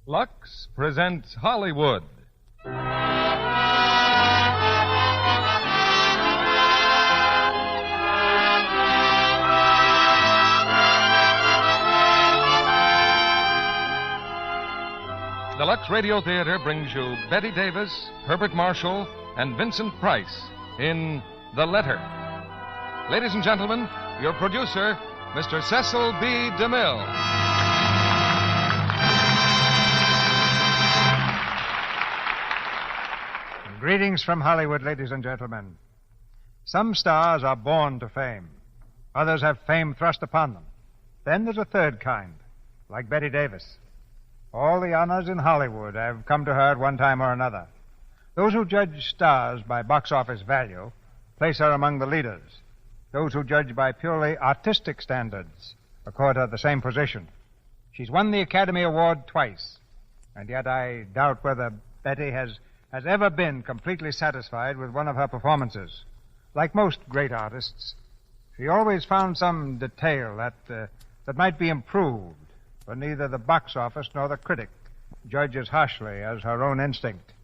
Lux presents Hollywood. The Lux Radio Theater brings you Bette Davis, Herbert Marshall, and Vincent Price in The Letter. Ladies and gentlemen, your producer, Mr. Cecil B. DeMille. Greetings from Hollywood, ladies and gentlemen. Some stars are born to fame. Others have fame thrust upon them. Then there's a third kind, like Bette Davis. All the honors in Hollywood have come to her at one time or another. Those who judge stars by box office value place her among the leaders. Those who judge by purely artistic standards accord her the same position. She's won the Academy Award twice, and yet I doubt whether Bette has ever been completely satisfied with one of her performances. Like most great artists, she always found some detail that might be improved, but neither the box office nor the critic judge as harshly as her own instinct.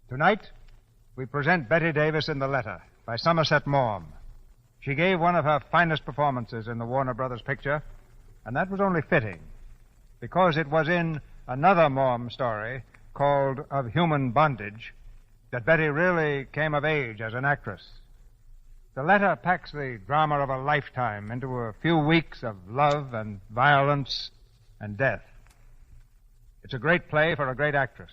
Tonight, we present Bette Davis in The Letter by Somerset Maugham. She gave one of her finest performances in the Warner Brothers picture, and that was only fitting, because it was in another Maugham story called Of Human Bondage that Bette really came of age as an actress. The Letter packs the drama of a lifetime into a few weeks of love and violence and death. It's a great play for a great actress.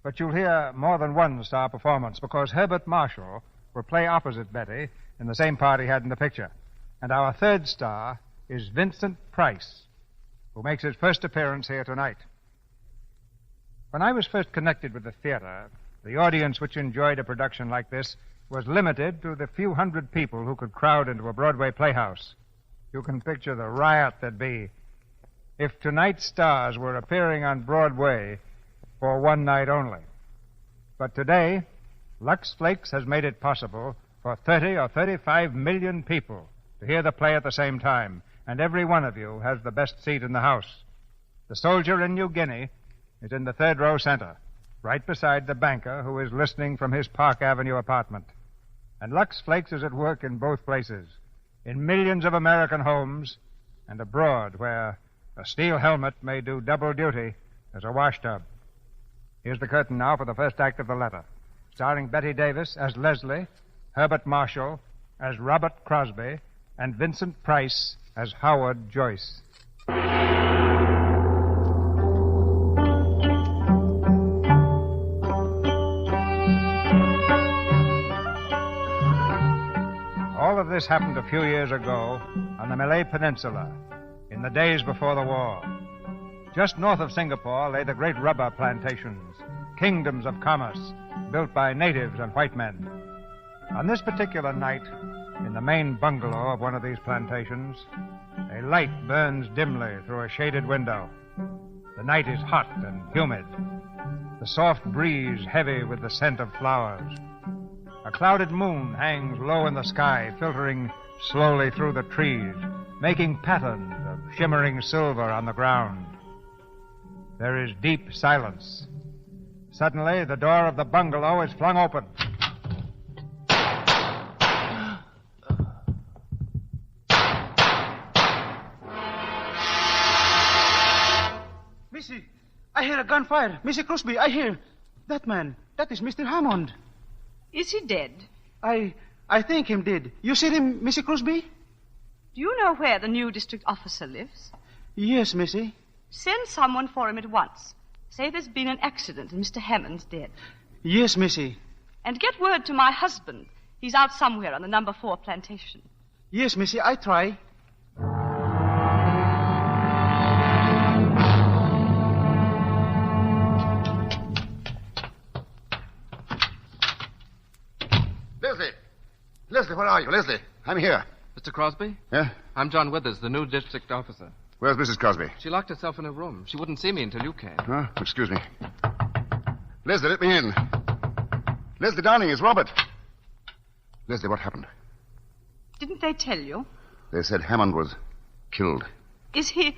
But you'll hear more than one star performance, because Herbert Marshall will play opposite Bette in the same part he had in the picture. And our third star is Vincent Price, who makes his first appearance here tonight. When I was first connected with the theater, the audience which enjoyed a production like this was limited to the few hundred people who could crowd into a Broadway playhouse. You can picture the riot there'd be if tonight's stars were appearing on Broadway for one night only. But today, Lux Flakes has made it possible for 30 or 35 million people to hear the play at the same time, and every one of you has the best seat in the house. The soldier in New Guinea is in the third row center, right beside the banker who is listening from his Park Avenue apartment. And Lux Flakes is at work in both places, in millions of American homes and abroad, where a steel helmet may do double duty as a washtub. Here's the curtain now for the first act of The Letter, starring Bette Davis as Leslie, Herbert Marshall as Robert Crosby, and Vincent Price as Howard Joyce. All of this happened a few years ago on the Malay Peninsula, in the days before the war. Just north of Singapore lay the great rubber plantations, kingdoms of commerce, built by natives and white men. On this particular night, in the main bungalow of one of these plantations, a light burns dimly through a shaded window. The night is hot and humid, the soft breeze heavy with the scent of flowers. A clouded moon hangs low in the sky, filtering slowly through the trees, making patterns of shimmering silver on the ground. There is deep silence. Suddenly, the door of the bungalow is flung open. Missy, I hear a gunfire. Missy Crosby, I hear. That man, that is Mr. Hammond. Is he dead? I think him dead. You see him, Missy Crosby? Do you know where the new district officer lives? Yes, Missy. Send someone for him at once. Say there's been an accident and Mr. Hammond's dead. Yes, Missy. And get word to my husband. He's out somewhere on the number 4 plantation. Yes, Missy, I try. Leslie, where are you? Leslie, I'm here. Mr. Crosby? Yeah? I'm John Withers, the new district officer. Where's Mrs. Crosby? She locked herself in her room. She wouldn't see me until you came. Huh? Excuse me. Leslie, let me in. Leslie, darling, it's Robert. Leslie, what happened? Didn't they tell you? They said Hammond was killed. Is he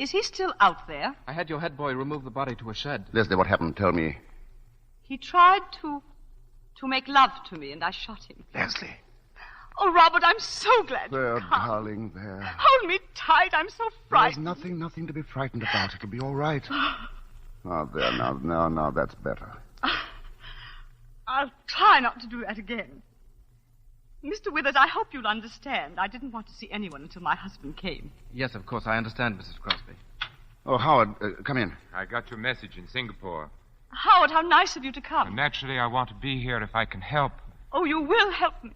Is he still out there? I had your head boy remove the body to a shed. Leslie, what happened? Tell me. He tried to make love to me, and I shot him. Leslie. Oh, Robert, I'm so glad There, you come. darling, there. Hold me tight. I'm so frightened. There's nothing to be frightened about. It'll be all right. Oh, there, now, that's better. I'll try not to do that again. Mr. Withers, I hope you'll understand. I didn't want to see anyone until my husband came. Yes, of course, I understand, Mrs. Crosby. Oh, Howard, come in. I got your message in Singapore. Howard, how nice of you to come. Naturally, I want to be here if I can help. Oh, you will help me.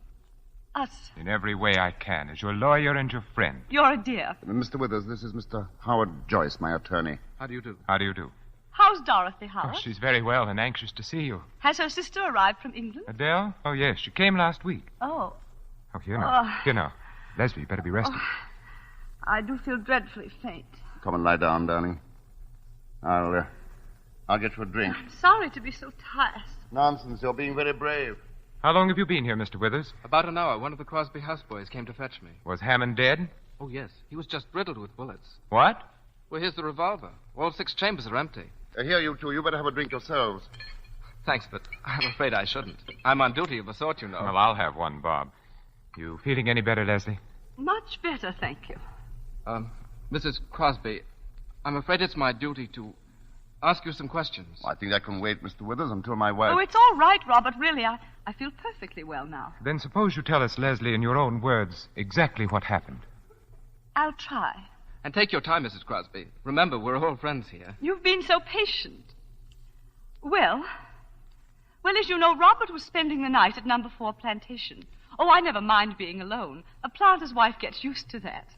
Us. In every way I can, as your lawyer and your friend. You're a dear. Mr. Withers, this is Mr. Howard Joyce, my attorney. How do you do? How do you do? How's Dorothy, Howard? Oh, she's very well and anxious to see you. Has her sister arrived from England? Adele? Oh, yes, she came last week. Oh. Oh, here now. Leslie, you better be rested. I do feel dreadfully faint. Come and lie down, darling. I'll get you a drink. I'm sorry to be so tiresome. Nonsense, you're being very brave. How long have you been here, Mr. Withers? About an hour. One of the Crosby houseboys came to fetch me. Was Hammond dead? Oh, yes. He was just riddled with bullets. What? Well, here's the revolver. All 6 chambers are empty. Here, you two, you better have a drink yourselves. Thanks, but I'm afraid I shouldn't. I'm on duty of a sort, you know. Well, I'll have one, Bob. You feeling any better, Leslie? Much better, thank you. Mrs. Crosby, I'm afraid it's my duty to ask you some questions. I think I can wait, Mr. Withers, until my wife... Oh, it's all right, Robert, really. I feel perfectly well now. Then suppose you tell us, Leslie, in your own words, exactly what happened. I'll try. And take your time, Mrs. Crosby. Remember, we're all friends here. You've been so patient. Well, as you know, Robert was spending the night at number 4 Plantation. Oh, I never mind being alone. A planter's wife gets used to that.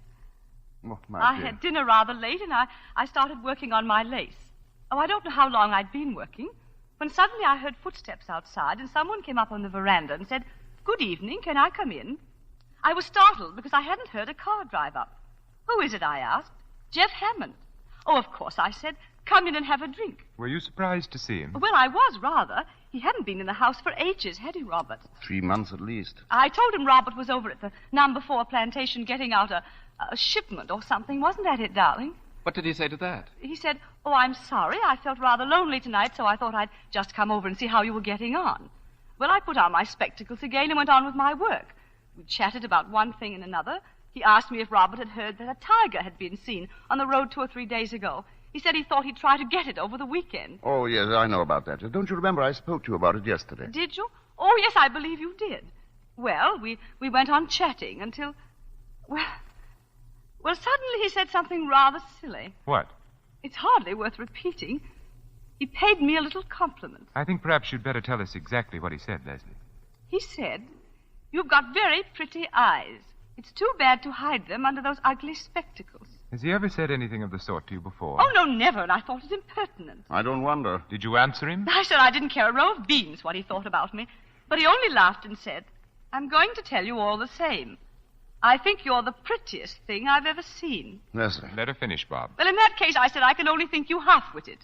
Oh, my I dear. had dinner rather late, and I started working on my lace. Oh, I don't know how long I'd been working, when suddenly I heard footsteps outside, and someone came up on the veranda and said, "Good evening, can I come in?" I was startled because I hadn't heard a car drive up. "Who is it?" I asked. "Jeff Hammond." "Oh, of course," I said. "Come in and have a drink." Were you surprised to see him? Well, I was, rather. He hadn't been in the house for ages, had he, Robert? 3 months at least. I told him Robert was over at the number 4 Plantation getting out a shipment or something. Wasn't that it, darling? What did he say to that? He said, "Oh, I'm sorry. I felt rather lonely tonight, so I thought I'd just come over and see how you were getting on." Well, I put on my spectacles again and went on with my work. We chatted about one thing and another. He asked me if Robert had heard that a tiger had been seen on the road 2 or 3 days ago. He said he thought he'd try to get it over the weekend. Oh, yes, I know about that. Don't you remember I spoke to you about it yesterday? Did you? Oh, yes, I believe you did. Well, we went on chatting until... Well, suddenly he said something rather silly. What? It's hardly worth repeating. He paid me a little compliment. I think perhaps you'd better tell us exactly what he said, Leslie. He said, "You've got very pretty eyes. It's too bad to hide them under those ugly spectacles." Has he ever said anything of the sort to you before? Oh, no, never, and I thought it impertinent. I don't wonder. Did you answer him? I said I didn't care a row of beans what he thought about me, but he only laughed and said, "I'm going to tell you all the same. I think you're the prettiest thing I've ever seen." Leslie. Let her finish, Bob. Well, in that case, I said, "I can only think you half-witted."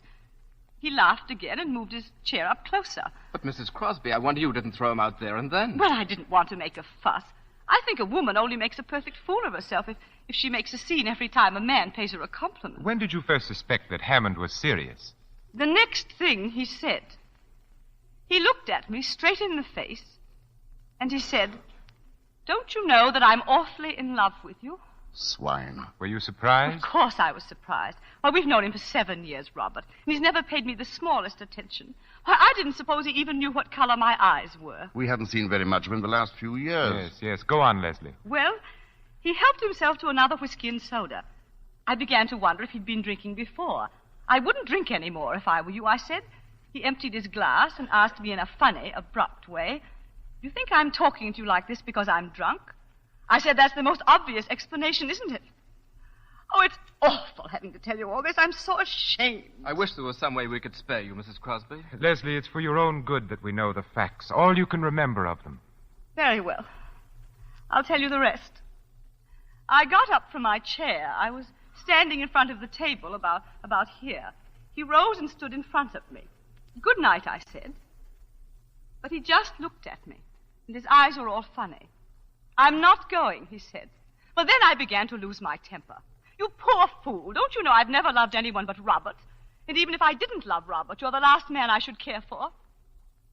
He laughed again and moved his chair up closer. But, Mrs. Crosby, I wonder you didn't throw him out there and then. Well, I didn't want to make a fuss. I think a woman only makes a perfect fool of herself if she makes a scene every time a man pays her a compliment. When did you first suspect that Hammond was serious? The next thing he said, he looked at me straight in the face, and he said, "Don't you know that I'm awfully in love with you?" Swine. Were you surprised? Of course I was surprised. Well, we've known him for 7 years, Robert, and he's never paid me the smallest attention. Why, I didn't suppose he even knew what color my eyes were. We hadn't seen very much of him the last few years. Yes. Go on, Leslie. Well, he helped himself to another whiskey and soda. I began to wonder if he'd been drinking before. "I wouldn't drink any more if I were you," I said. He emptied his glass and asked me in a funny, abrupt way, "You think I'm talking to you like this because I'm drunk?" I said, "That's the most obvious explanation, isn't it?" Oh, it's awful having to tell you all this. I'm so ashamed. I wish there was some way we could spare you, Mrs. Crosby. Leslie, it's for your own good that we know the facts, all you can remember of them. Very well. I'll tell you the rest. I got up from my chair. I was standing in front of the table about here. He rose and stood in front of me. "Good night," I said. But he just looked at me, and his eyes were all funny. "I'm not going," he said. Well, then I began to lose my temper. You poor fool. Don't you know I've never loved anyone but Robert? And even if I didn't love Robert, you're the last man I should care for.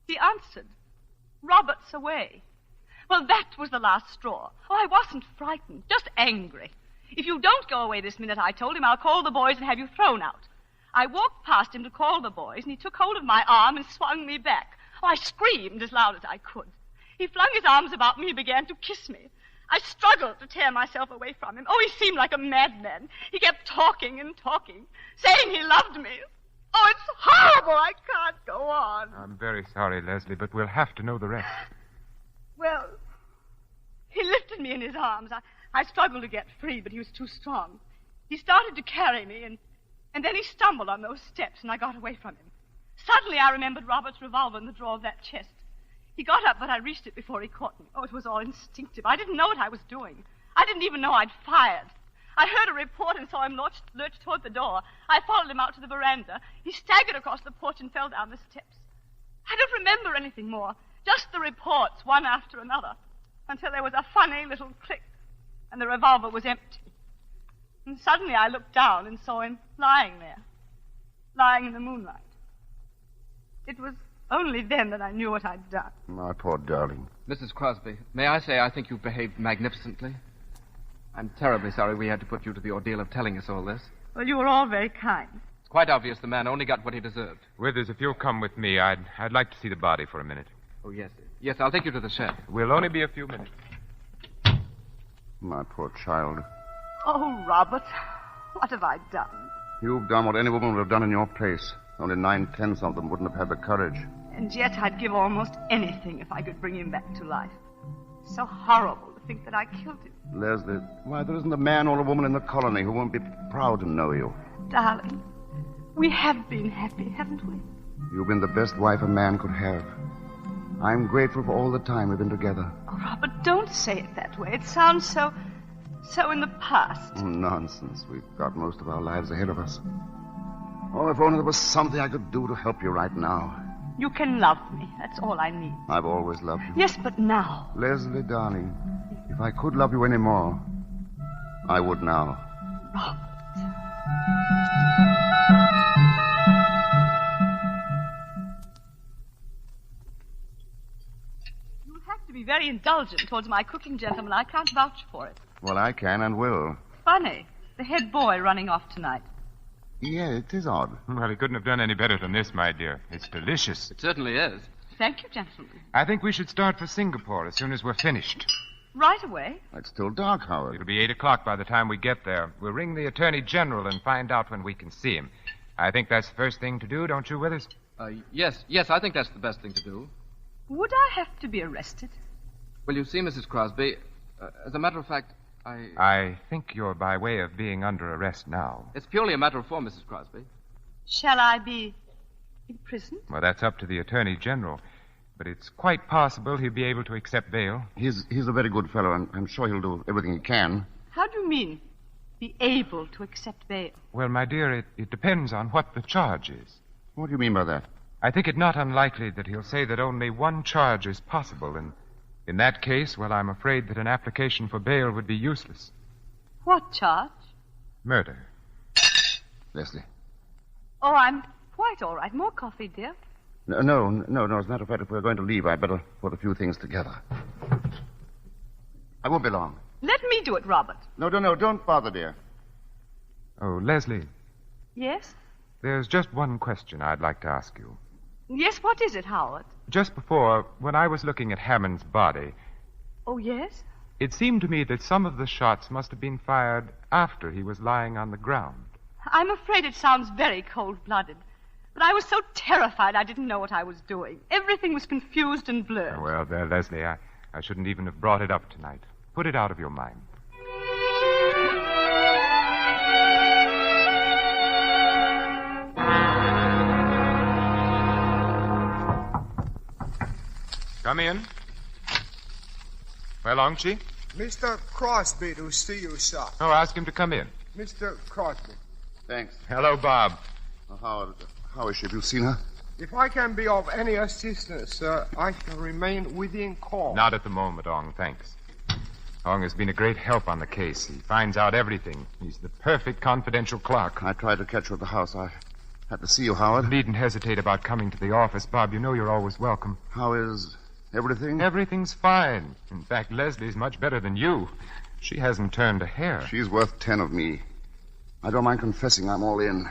He answered, Robert's away. Well, that was the last straw. Oh, I wasn't frightened, just angry. If you don't go away this minute, I told him, I'll call the boys and have you thrown out. I walked past him to call the boys, and he took hold of my arm and swung me back. Oh, I screamed as loud as I could. He flung his arms about me and began to kiss me. I struggled to tear myself away from him. Oh, he seemed like a madman. He kept talking and talking, saying he loved me. Oh, it's horrible. I can't go on. I'm very sorry, Leslie, but we'll have to know the rest. Well, he lifted me in his arms. I struggled to get free, but he was too strong. He started to carry me, and then he stumbled on those steps, and I got away from him. Suddenly, I remembered Robert's revolver in the drawer of that chest. He got up, but I reached it before he caught me. Oh, it was all instinctive. I didn't know what I was doing. I didn't even know I'd fired. I heard a report and saw him lurch toward the door. I followed him out to the veranda. He staggered across the porch and fell down the steps. I don't remember anything more, just the reports, one after another, until there was a funny little click, and the revolver was empty. And suddenly I looked down and saw him lying there, lying in the moonlight. It was only then that I knew what I'd done. My poor darling. Mrs. Crosby, may I say I think you've behaved magnificently? I'm terribly sorry we had to put you to the ordeal of telling us all this. Well, you were all very kind. It's quite obvious the man only got what he deserved. Withers, if you'll come with me, I'd like to see the body for a minute. Oh, yes. Yes, I'll take you to the shed. We'll only be a few minutes. My poor child. Oh, Robert, what have I done? You've done what any woman would have done in your place. Only 9/10 of them wouldn't have had the courage. And yet I'd give almost anything if I could bring him back to life. It's so horrible to think that I killed him. Leslie, why, there isn't a man or a woman in the colony who won't be proud to know you. Darling, we have been happy, haven't we? You've been the best wife a man could have. I'm grateful for all the time we've been together. Oh, Robert, don't say it that way. It sounds so in the past. Oh, nonsense. We've got most of our lives ahead of us. Oh, if only there was something I could do to help you right now. You can love me. That's all I need. I've always loved you. Yes, but now. Leslie, darling, if I could love you any more, I would now. Robert. You'll have to be very indulgent towards my cooking, gentlemen. I can't vouch for it. Well, I can and will. Funny. The head boy running off tonight. Yeah, it is odd. Well, he couldn't have done any better than this, my dear. It's delicious. It certainly is. Thank you, gentlemen. I think we should start for Singapore as soon as we're finished. Right away. It's still dark, Howard. It'll be 8 o'clock by the time we get there. We'll ring the Attorney General and find out when we can see him. I think that's the first thing to do, don't you, Withers? Yes, I think that's the best thing to do. Would I have to be arrested? Well, you see, Mrs. Crosby, as a matter of fact, I think you're by way of being under arrest now. It's purely a matter of form, Mrs. Crosby. Shall I be imprisoned? Well, that's up to the Attorney General. But it's quite possible he'll be able to accept bail. He's a very good fellow. I'm sure he'll do everything he can. How do you mean, be able to accept bail? Well, my dear, it depends on what the charge is. What do you mean by that? I think it not unlikely that he'll say that only one charge is possible, and in that case, well, I'm afraid that an application for bail would be useless. What charge? Murder. Leslie. Oh, I'm quite all right. More coffee, dear. No. As a matter of fact, if we're going to leave, I'd better put a few things together. I won't be long. Let me do it, Robert. No, don't bother, dear. Oh, Leslie, Yes? there's just one question I'd like to ask you. Yes, what is it, Howard? Just before, when I was looking at Hammond's body, Oh, yes? it seemed to me that some of the shots must have been fired after he was lying on the ground. I'm afraid it sounds very cold-blooded. But I was so terrified I didn't know what I was doing. Everything was confused and blurred. Well, there, Leslie, I shouldn't even have brought it up tonight. Put it out of your mind. Come in. Well, Ongchi? Mr. Crosby to see you, sir. Oh, ask him to come in. Mr. Crosby. Thanks. Hello, Bob. Howard, how is she? Have you seen her? If I can be of any assistance, sir, I shall remain within call. Not at the moment, Ong, thanks. Ong has been a great help on the case. He finds out everything. He's the perfect confidential clerk. I tried to catch you at the house. I had to see you, Howard. You needn't hesitate about coming to the office, Bob. You know you're always welcome. How is everything? Everything's fine. In fact, Leslie's much better than you. She hasn't turned a hair. She's worth 10 of me. I don't mind confessing I'm all in.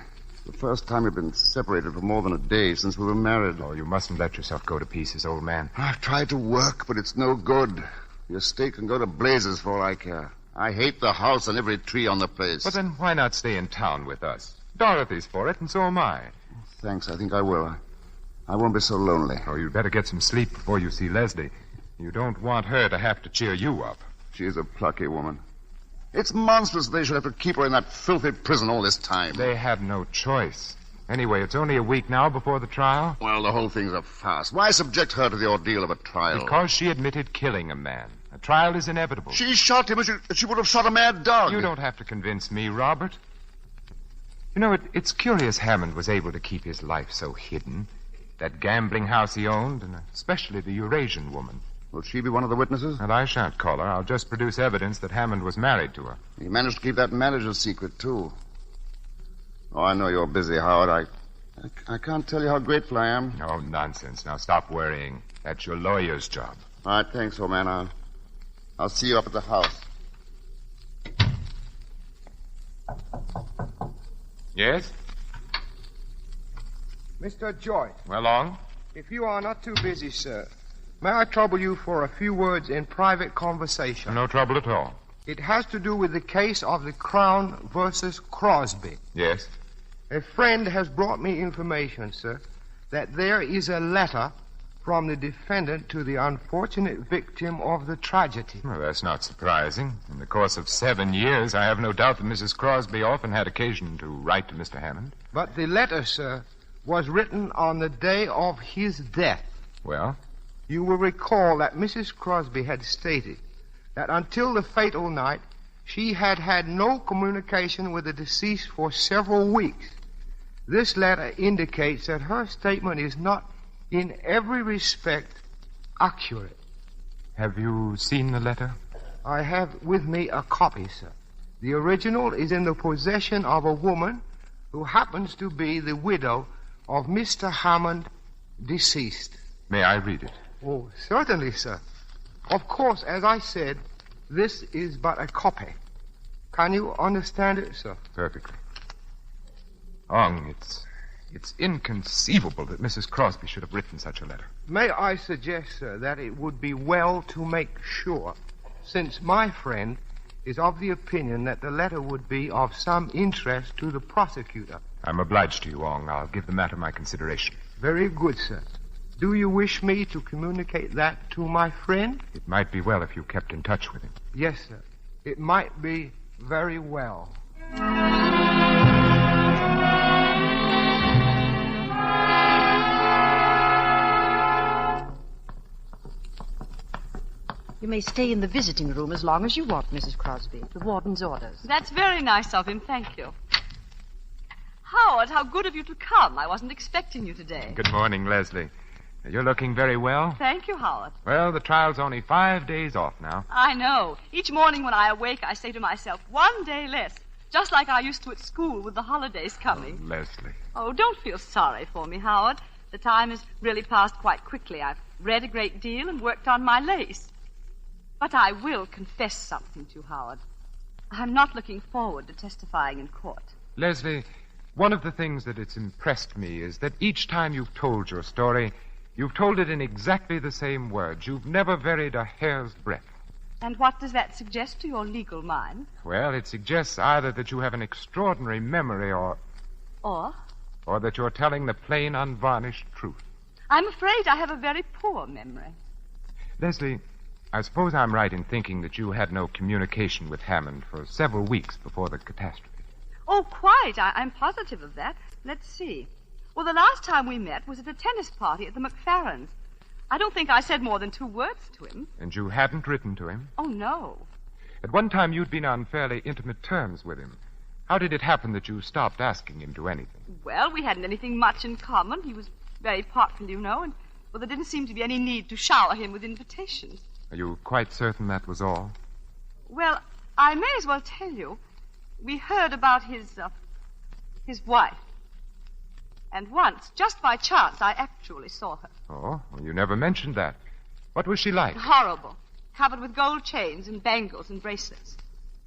The first time we've been separated for more than a day since we were married. Oh, you mustn't let yourself go to pieces, old man. I've tried to work, but it's no good. The estate can go to blazes for all I care. I hate the house and every tree on the place. But then why not stay in town with us? Dorothy's for it, and so am I. Thanks, I think I will. I won't be so lonely. Oh, you'd better get some sleep before you see Leslie. You don't want her to have to cheer you up. She's a plucky woman. It's monstrous they should have to keep her in that filthy prison all this time. They had no choice. Anyway, it's only a week now before the trial. Well, the whole thing's a farce. Why subject her to the ordeal of a trial? Because she admitted killing a man. A trial is inevitable. She shot him as she would have shot a mad dog. You don't have to convince me, Robert. You know, it's curious Hammond was able to keep his life so hidden. That gambling house he owned, and especially the Eurasian woman. Will she be one of the witnesses? And I shan't call her. I'll just produce evidence that Hammond was married to her. He managed to keep that manager's secret, too. Oh, I know you're busy, Howard. I can't tell you how grateful I am. Oh, nonsense. Now stop worrying. That's your lawyer's job. All right, thanks, old man. I'll see you up at the house. Yes? Mr. Joyce, Well, Long? if you are not too busy, sir, may I trouble you for a few words in private conversation? No trouble at all. It has to do with the case of the Crown versus Crosby. Yes? A friend has brought me information, sir, that there is a letter from the defendant to the unfortunate victim of the tragedy. Well, that's not surprising. In the course of 7 years, I have no doubt that Mrs. Crosby often had occasion to write to Mr. Hammond. But the letter, sir, was written on the day of his death. Well? You will recall that Mrs. Crosby had stated that until the fatal night, she had had no communication with the deceased for several weeks. This letter indicates that her statement is not in every respect accurate. Have you seen the letter? I have with me a copy, sir. The original is in the possession of a woman who happens to be the widow of Mr. Hammond, deceased. May I read it? Oh, certainly, sir. Of course, as I said, this is but a copy. Can you understand it, sir? Perfectly. Ong, it's inconceivable that Mrs. Crosby should have written such a letter. May I suggest, sir, that it would be well to make sure, since my friend is of the opinion that the letter would be of some interest to the prosecutor. I'm obliged to you, Ong. I'll give the matter my consideration. Very good, sir. Do you wish me to communicate that to my friend? It might be well if you kept in touch with him. Yes, sir. It might be very well. You may stay in the visiting room as long as you want, Mrs. Crosby. The warden's orders. That's very nice of him. Thank you. Howard, how good of you to come. I wasn't expecting you today. Good morning, Leslie. You're looking very well. Thank you, Howard. Well, the trial's only 5 days off now. I know. Each morning when I awake, I say to myself, 1 day less. Just like I used to at school with the holidays coming. Oh, Leslie. Oh, don't feel sorry for me, Howard. The time has really passed quite quickly. I've read a great deal and worked on my lace. But I will confess something to you, Howard. I'm not looking forward to testifying in court. Leslie, one of the things that it's impressed me is that each time you've told your story, you've told it in exactly the same words. You've never varied a hair's breadth. And what does that suggest to your legal mind? Well, it suggests either that you have an extraordinary memory Or? or that you're telling the plain, unvarnished truth. I'm afraid I have a very poor memory. Leslie, I suppose I'm right in thinking that you had no communication with Hammond for several weeks before the catastrophe. Oh, quite. I'm positive of that. Let's see. Well, the last time we met was at a tennis party at the McFarrens'. I don't think I said more than 2 words to him. And you hadn't written to him? Oh, no. At one time, you'd been on fairly intimate terms with him. How did it happen that you stopped asking him to anything? Well, we hadn't anything much in common. He was very popular, you know, and, well, there didn't seem to be any need to shower him with invitations. Are you quite certain that was all? Well, I may as well tell you. We heard about his wife. And once, just by chance, I actually saw her. Oh, well, you never mentioned that. What was she like? Horrible. Covered with gold chains and bangles and bracelets.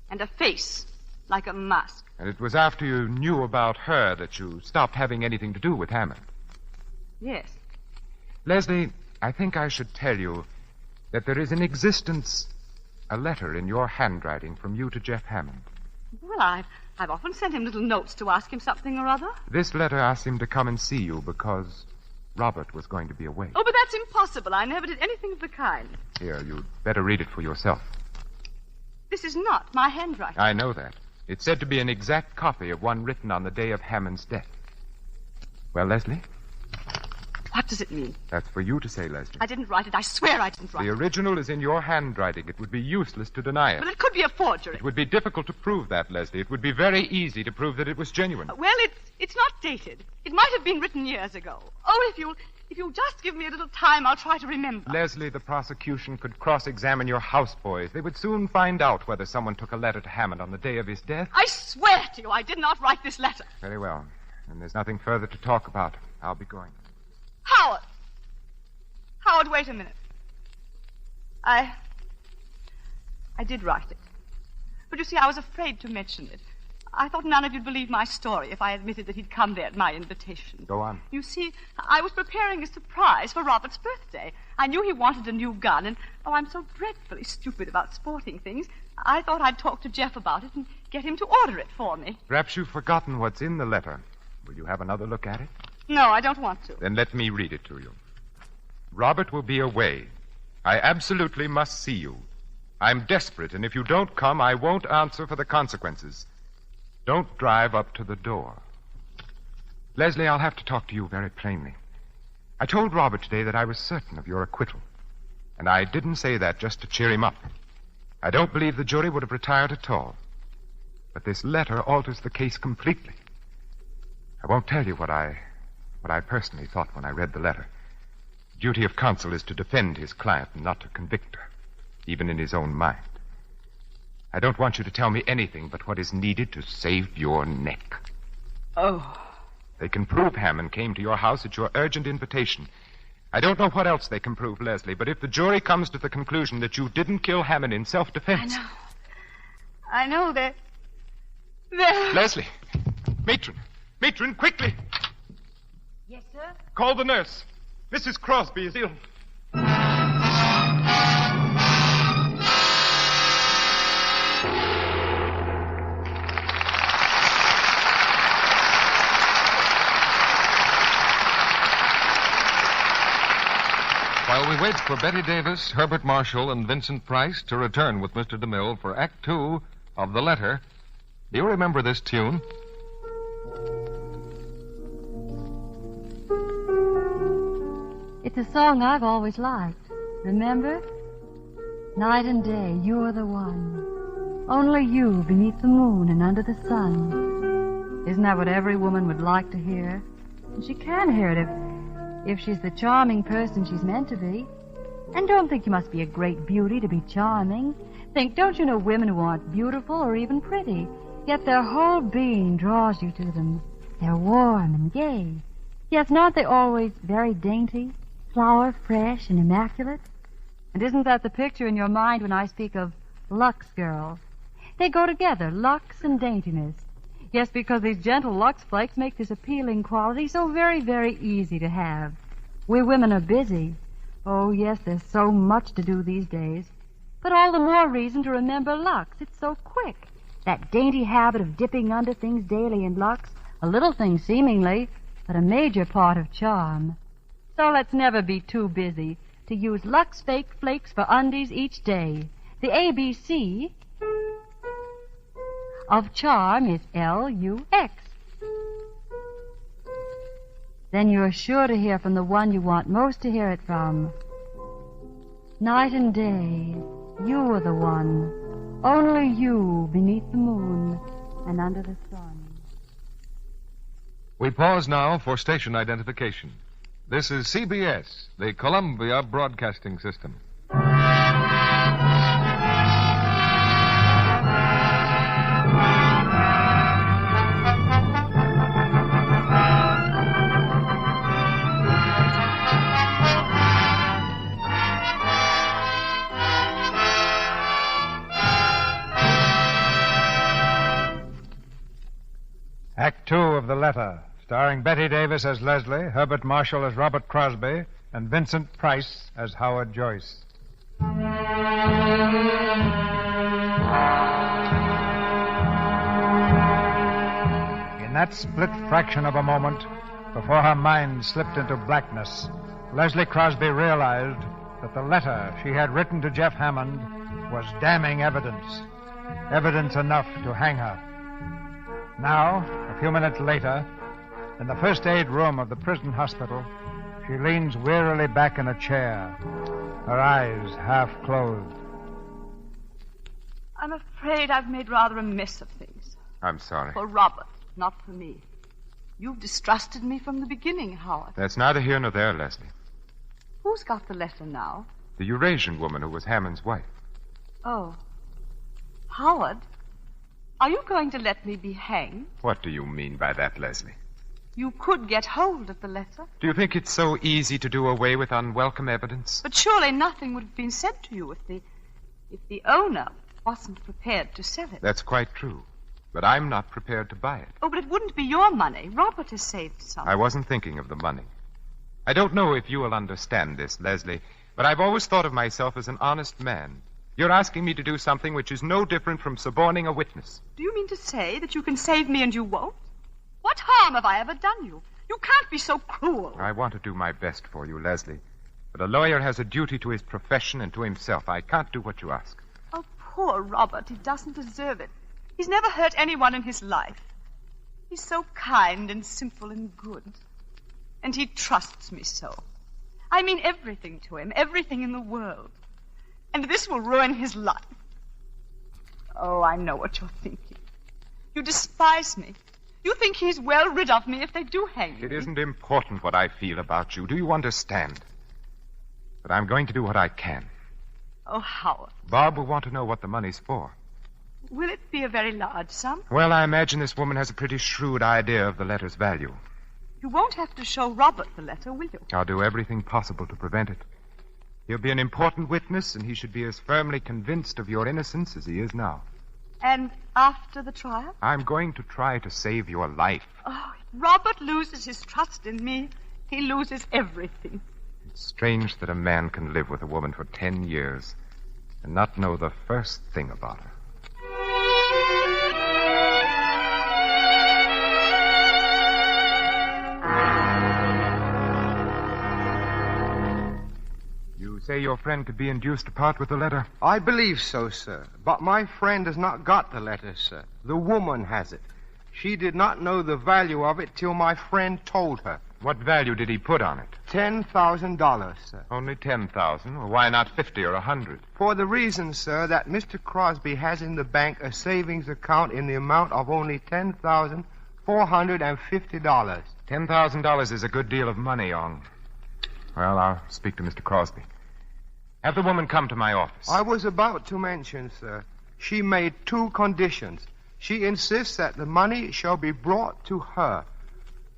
And a face like a mask. And it was after you knew about her that you stopped having anything to do with Hammond. Yes. Leslie, I think I should tell you that there is in existence a letter in your handwriting from you to Jeff Hammond. Well, I've often sent him little notes to ask him something or other. This letter asked him to come and see you because Robert was going to be away. Oh, but that's impossible. I never did anything of the kind. Here, you'd better read it for yourself. This is not my handwriting. I know that. It's said to be an exact copy of one written on the day of Hammond's death. Well, Leslie? What does it mean? That's for you to say, Leslie. I didn't write it. I swear I didn't write it. The original is in your handwriting. It would be useless to deny it. But it could be a forgery. It would be difficult to prove that, Leslie. It would be very easy to prove that it was genuine. Well, it's not dated. It might have been written years ago. Oh, if you'll just give me a little time, I'll try to remember. Leslie, the prosecution could cross-examine your houseboys. They would soon find out whether someone took a letter to Hammond on the day of his death. I swear to you, I did not write this letter. Very well. And there's nothing further to talk about. I'll be going. Howard, wait a minute. I did write it. But you see, I was afraid to mention it. I thought none of you'd believe my story if I admitted that he'd come there at my invitation. Go on. You see, I was preparing a surprise for Robert's birthday. I knew he wanted a new gun, and, I'm so dreadfully stupid about sporting things. I thought I'd talk to Jeff about it and get him to order it for me. Perhaps you've forgotten what's in the letter. Will you have another look at it? No, I don't want to. Then let me read it to you. Robert will be away. I absolutely must see you. I'm desperate, and if you don't come, I won't answer for the consequences. Don't drive up to the door. Leslie, I'll have to talk to you very plainly. I told Robert today that I was certain of your acquittal. And I didn't say that just to cheer him up. I don't believe the jury would have retired at all. But this letter alters the case completely. I won't tell you what I personally thought when I read the letter. The duty of counsel is to defend his client and not to convict her, even in his own mind. I don't want you to tell me anything but what is needed to save your neck. Oh. They can prove Hammond came to your house at your urgent invitation. I don't know what else they can prove, Leslie, but if the jury comes to the conclusion that you didn't kill Hammond in self-defense... I know that... Leslie! Matron, quickly! Yes, sir? Call the nurse. Mrs. Crosby is ill. While we wait for Bette Davis, Herbert Marshall, and Vincent Price to return with Mr. DeMille for Act 2 of The Letter, do you remember this tune? It's a song I've always liked. Remember? Night and day, you're the one. Only you beneath the moon and under the sun. Isn't that what every woman would like to hear? And she can hear it if she's the charming person she's meant to be. And don't think you must be a great beauty to be charming. Don't you know women who aren't beautiful or even pretty, yet their whole being draws you to them. They're warm and gay. Yes, aren't they always very dainty, flower fresh and immaculate? And isn't that the picture in your mind when I speak of Lux girls? They go together, Lux and daintiness. Yes, because these gentle Lux flakes make this appealing quality so very, very easy to have. We women are busy. Oh, yes, there's so much to do these days. But all the more reason to remember Lux. It's so quick. That dainty habit of dipping under things daily in Lux, a little thing seemingly, but a major part of charm. So let's never be too busy to use Lux Fake Flakes for undies each day. The ABC of charm is Lux. Then you're sure to hear from the one you want most to hear it from. Night and day, you are the one. Only you beneath the moon and under the sun. We pause now for station identification. This is CBS, the Columbia Broadcasting System. of The Letter, starring Bette Davis as Leslie, Herbert Marshall as Robert Crosby, and Vincent Price as Howard Joyce. In that split fraction of a moment, before her mind slipped into blackness, Leslie Crosby realized that the letter she had written to Jeff Hammond was damning evidence. Evidence enough to hang her. Now, a few minutes later, in the first aid room of the prison hospital, she leans wearily back in a chair, her eyes half closed. I'm afraid I've made rather a mess of things. I'm sorry. For Robert, not for me. You've distrusted me from the beginning, Howard. That's neither here nor there, Leslie. Who's got the letter now? The Eurasian woman who was Hammond's wife. Oh. Howard, are you going to let me be hanged? What do you mean by that, Leslie? You could get hold of the letter. Do you think it's so easy to do away with unwelcome evidence? But surely nothing would have been said to you if the owner wasn't prepared to sell it. That's quite true. But I'm not prepared to buy it. Oh, but it wouldn't be your money. Robert has saved some. I wasn't thinking of the money. I don't know if you will understand this, Leslie, but I've always thought of myself as an honest man. You're asking me to do something which is no different from suborning a witness. Do you mean to say that you can save me and you won't? What harm have I ever done you? You can't be so cruel. I want to do my best for you, Leslie. But a lawyer has a duty to his profession and to himself. I can't do what you ask. Oh, poor Robert. He doesn't deserve it. He's never hurt anyone in his life. He's so kind and simple and good. And he trusts me so. I mean everything to him, everything in the world. And this will ruin his life. Oh, I know what you're thinking. You despise me. You think he's well rid of me if they do hang me. It isn't important what I feel about you. Do you understand? But I'm going to do what I can. Oh, Howard. Bob will want to know what the money's for. Will it be a very large sum? Well, I imagine this woman has a pretty shrewd idea of the letter's value. You won't have to show Robert the letter, will you? I'll do everything possible to prevent it. He'll be an important witness, and he should be as firmly convinced of your innocence as he is now. And after the trial? I'm going to try to save your life. Oh, if Robert loses his trust in me, he loses everything. It's strange that a man can live with a woman for 10 years and not know the first thing about her. You say your friend could be induced to part with the letter? I believe so, sir. But my friend has not got the letter, sir. The woman has it. She did not know the value of it till my friend told her. What value did he put on it? $10,000, sir. Only 10,000? Well, why not 50 or 100? For the reason, sir, that Mr. Crosby has in the bank a savings account in the amount of only $10,450. $10,000 is a good deal of money, Ong. Well, I'll speak to Mr. Crosby. Have the woman come to my office. I was about to mention, sir. She made 2 conditions. She insists that the money shall be brought to her.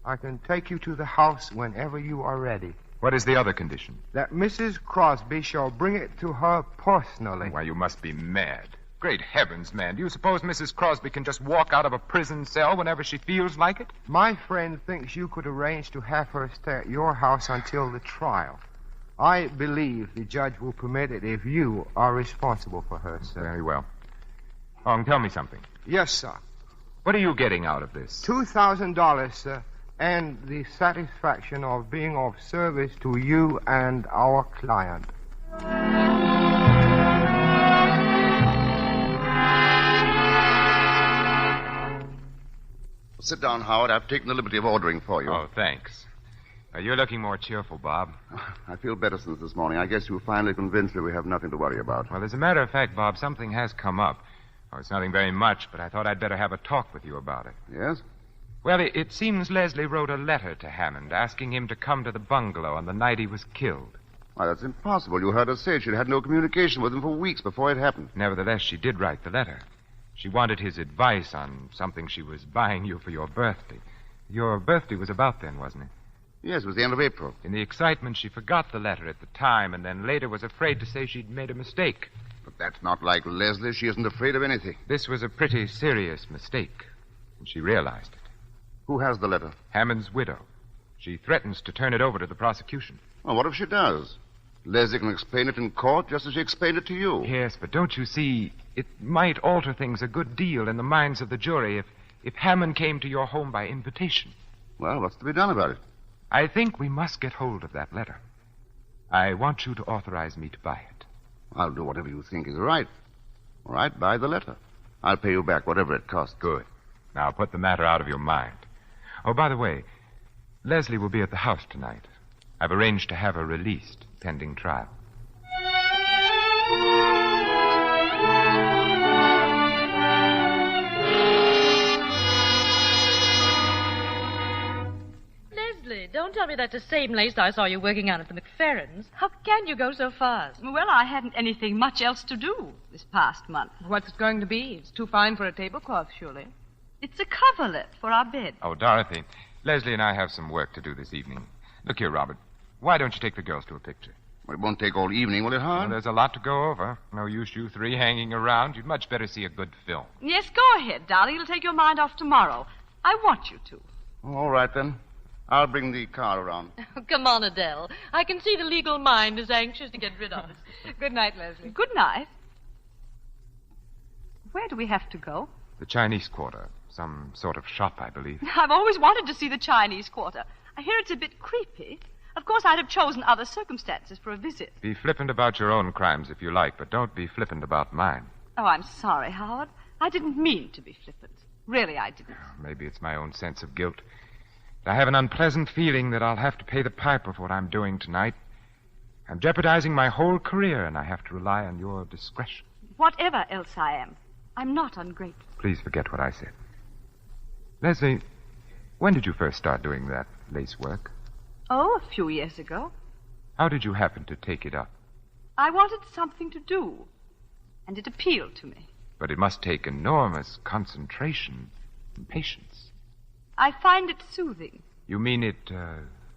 I can take you to the house whenever you are ready. What is the other condition? That Mrs. Crosby shall bring it to her personally. Why, you must be mad. Great heavens, man. Do you suppose Mrs. Crosby can just walk out of a prison cell whenever she feels like it? My friend thinks you could arrange to have her stay at your house until the trial. I believe the judge will permit it if you are responsible for her, sir. Very well. Ong, tell me something. Yes, sir. What are you getting out of this? $2,000, sir, and the satisfaction of being of service to you and our client. Sit down, Howard. I've taken the liberty of ordering for you. Oh, thanks. You're looking more cheerful, Bob. I feel better since this morning. I guess you finally convinced me we have nothing to worry about. Well, as a matter of fact, Bob, something has come up. Oh, it's nothing very much, but I thought I'd better have a talk with you about it. Yes? Well, it seems Leslie wrote a letter to Hammond asking him to come to the bungalow on the night he was killed. Why, that's impossible. You heard her say she'd had no communication with him for weeks before it happened. Nevertheless, she did write the letter. She wanted his advice on something she was buying you for your birthday. Your birthday was about then, wasn't it? Yes, it was the end of April. In the excitement, she forgot the letter at the time and then later was afraid to say she'd made a mistake. But that's not like Leslie. She isn't afraid of anything. This was a pretty serious mistake, and she realized it. Who has the letter? Hammond's widow. She threatens to turn it over to the prosecution. Well, what if she does? Leslie can explain it in court just as she explained it to you. Yes, but don't you see, it might alter things a good deal in the minds of the jury if Hammond came to your home by invitation. Well, what's to be done about it? I think we must get hold of that letter. I want you to authorize me to buy it. I'll do whatever you think is right. All right, buy the letter. I'll pay you back whatever it costs. Good. Now put the matter out of your mind. Oh, by the way, Leslie will be at the house tonight. I've arranged to have her released pending trial. Leslie, don't tell me that's the same lace I saw you working on at the McFerrins. How can you go so fast? Well, I hadn't anything much else to do this past month. What's it going to be? It's too fine for a tablecloth, surely. It's a coverlet for our bed. Oh, Dorothy, Leslie and I have some work to do this evening. Look here, Robert. Why don't you take the girls to a picture? Well, it won't take all evening, will it, hon? Well, there's a lot to go over. No use you three hanging around. You'd much better see a good film. Yes, go ahead, darling. It'll take your mind off tomorrow. I want you to. All right, then. I'll bring the car around. Come on, Adele. I can see the legal mind is anxious to get rid of us. Good night, Leslie. Good night. Where do we have to go? The Chinese Quarter. Some sort of shop, I believe. I've always wanted to see the Chinese Quarter. I hear it's a bit creepy. Of course, I'd have chosen other circumstances for a visit. Be flippant about your own crimes if you like, but don't be flippant about mine. Oh, I'm sorry, Howard. I didn't mean to be flippant. Really, I didn't. Maybe it's my own sense of guilt. I have an unpleasant feeling that I'll have to pay the piper for what I'm doing tonight. I'm jeopardizing my whole career, and I have to rely on your discretion. Whatever else I am, I'm not ungrateful. Please forget what I said. Leslie, when did you first start doing that lace work? Oh, a few years ago. How did you happen to take it up? I wanted something to do, and it appealed to me. But it must take enormous concentration and patience. I find it soothing. You mean it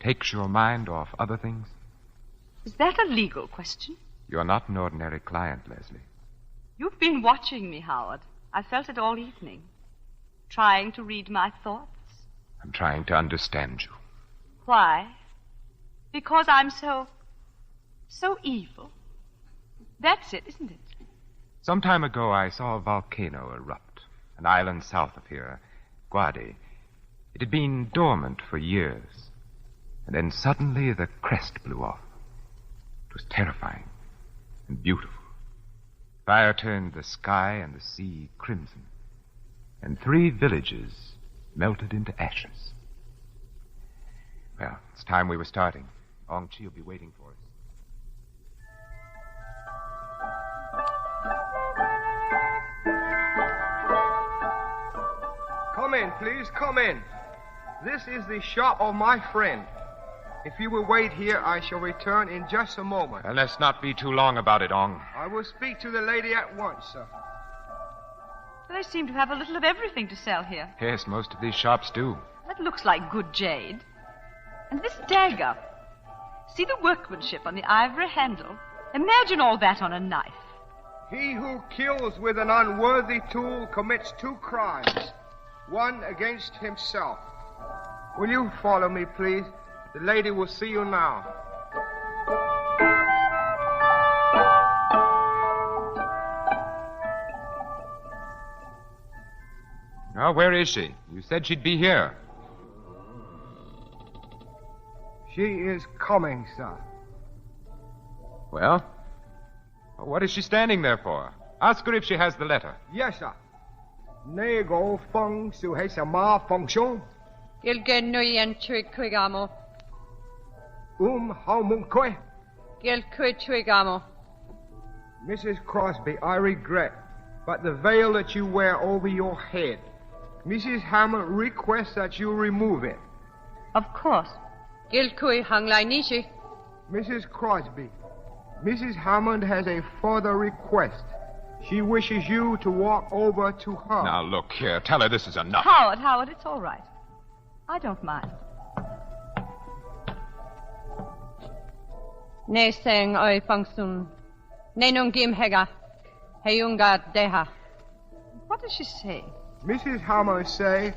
takes your mind off other things? Is that a legal question? You're not an ordinary client, Leslie. You've been watching me, Howard. I felt it all evening. Trying to read my thoughts. I'm trying to understand you. Why? Because I'm so evil. That's it, isn't it? Some time ago, I saw a volcano erupt. An island south of here, Guadi. It had been dormant for years. And then suddenly the crest blew off. It was terrifying and beautiful. Fire turned the sky and the sea crimson. And 3 villages melted into ashes. Well, it's time we were starting. Ong Chi will be waiting for us. Come in, please, come in. This is the shop of my friend. If you will wait here, I shall return in just a moment. Well, let's not be too long about it, Ong. I will speak to the lady at once, sir. They seem to have a little of everything to sell here. Yes, most of these shops do. That looks like good jade. And this dagger. See the workmanship on the ivory handle? Imagine all that on a knife. He who kills with an unworthy tool commits 2 crimes. One against himself. Will you follow me, please? The lady will see you now. Now, where is she? You said she'd be here. She is coming, sir. Well, what is she standing there for? Ask her if she has the letter. Yes, sir. Nego feng su he sama function. Gilge nuyen twigamo. How mun koi? Gilque twigamo. Mrs. Crosby, I regret, but the veil that you wear over your head, Mrs. Hammond requests that you remove it. Of course. Gilque hanglai nishi. Mrs. Crosby, Mrs. Hammond has a further request. She wishes you to walk over to her. Now, look here. Tell her this is enough. Howard, it's all right. I don't mind. Ne seng oi fangsun. Ne nung gim hega. Heyunga deha. What does she say? Mrs. Hammond say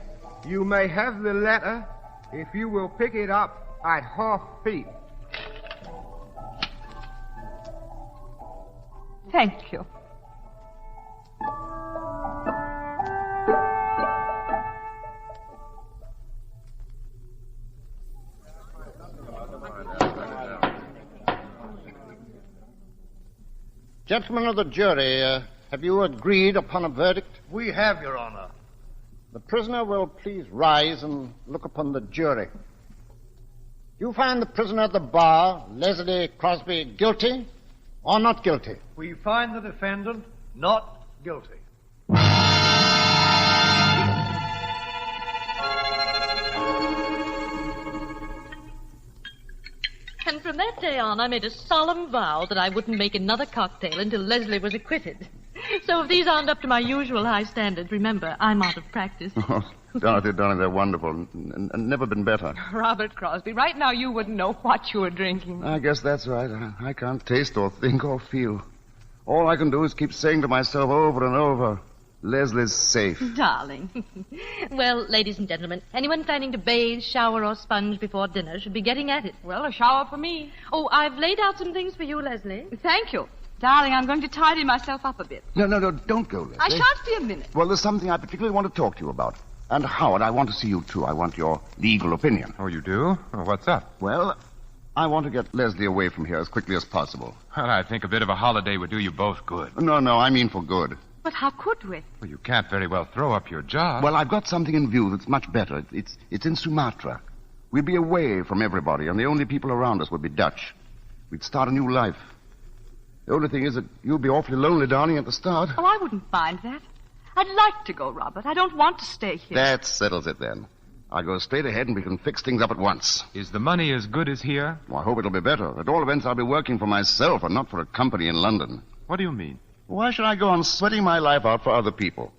You may have the letter if you will pick it up at half feet. Thank you. Gentlemen of the jury, have you agreed upon a verdict? We have, Your Honor. The prisoner will please rise and look upon the jury. Do you find the prisoner at the bar, Leslie Crosby, guilty or not guilty? We find the defendant not guilty. And from that day on, I made a solemn vow that I wouldn't make another cocktail until Leslie was acquitted. So if these aren't up to my usual high standards, remember, I'm out of practice. Oh, Dorothy, darling, they're wonderful and never been better. Robert Crosby, right now you wouldn't know what you were drinking. I guess that's right. I can't taste or think or feel. All I can do is keep saying to myself over and over, Leslie's safe. Darling. Well, ladies and gentlemen, anyone planning to bathe, shower, or sponge before dinner should be getting at it. Well, a shower for me. Oh, I've laid out some things for you, Leslie. Thank you. Darling, I'm going to tidy myself up a bit. No, don't go, Leslie. I shan't be a minute. Well, there's something I particularly want to talk to you about. And, Howard, I want to see you, too. I want your legal opinion. Oh, you do? Oh, what's up? Well, I want to get Leslie away from here as quickly as possible. Well, I think a bit of a holiday would do you both good. No, I mean for good. But how could we? Well, you can't very well throw up your job. Well, I've got something in view that's much better. It's in Sumatra. We'd be away from everybody, and the only people around us would be Dutch. We'd start a new life. The only thing is that you'll be awfully lonely, darling, at the start. Oh, I wouldn't mind that. I'd like to go, Robert. I don't want to stay here. That settles it, then. I'll go straight ahead and we can fix things up at once. Is the money as good as here? Well, I hope it'll be better. At all events, I'll be working for myself and not for a company in London. What do you mean? Why should I go on sweating my life out for other people?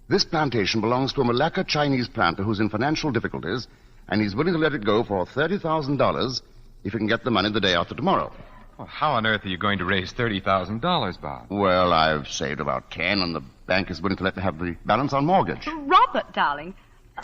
This plantation belongs to a Malacca Chinese planter who's in financial difficulties, and he's willing to let it go for $30,000 if he can get the money the day after tomorrow. Well, how on earth are you going to raise $30,000, Bob? Well, I've saved about 10, and the bank is willing to let me have the balance on mortgage. Robert, darling,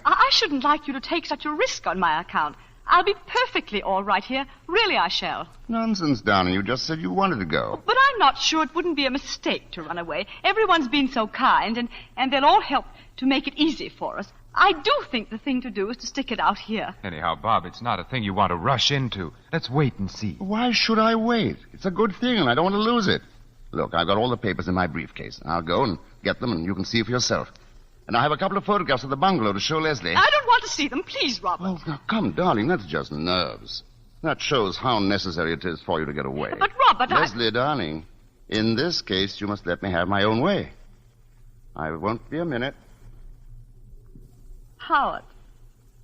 I shouldn't like you to take such a risk on my account. I'll be perfectly all right here. Really, I shall. Nonsense, darling. You just said you wanted to go. But I'm not sure it wouldn't be a mistake to run away. Everyone's been so kind, and they'll all help to make it easy for us. I do think the thing to do is to stick it out here. Anyhow, Bob, it's not a thing you want to rush into. Let's wait and see. Why should I wait? It's a good thing, and I don't want to lose it. Look, I've got all the papers in my briefcase. I'll go and get them, and you can see for yourself. And I have a couple of photographs of the bungalow to show Leslie. I don't want to see them. Please, Robert. Oh, now, come, darling. That's just nerves. That shows how necessary it is for you to get away. But, Robert, Leslie, darling, in this case, you must let me have my own way. I won't be a minute. Howard,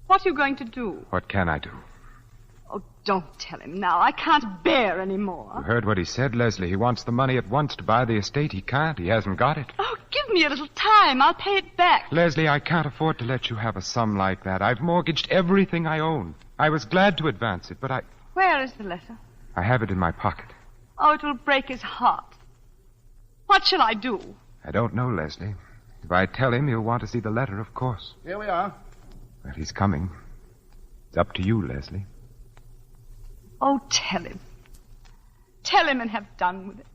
what are you going to do? What can I do? Oh, don't tell him now. I can't bear any more. You heard what he said, Leslie. He wants the money at once to buy the estate. He can't. He hasn't got it. Oh, give me a little time. I'll pay it back. Leslie, I can't afford to let you have a sum like that. I've mortgaged everything I own. I was glad to advance it, but Where is the letter? I have it in my pocket. Oh, it will break his heart. What shall I do? I don't know, Leslie. If I tell him, he'll want to see the letter, of course. Here we are. Well, he's coming. It's up to you, Leslie. Oh, tell him. Tell him and have done with it.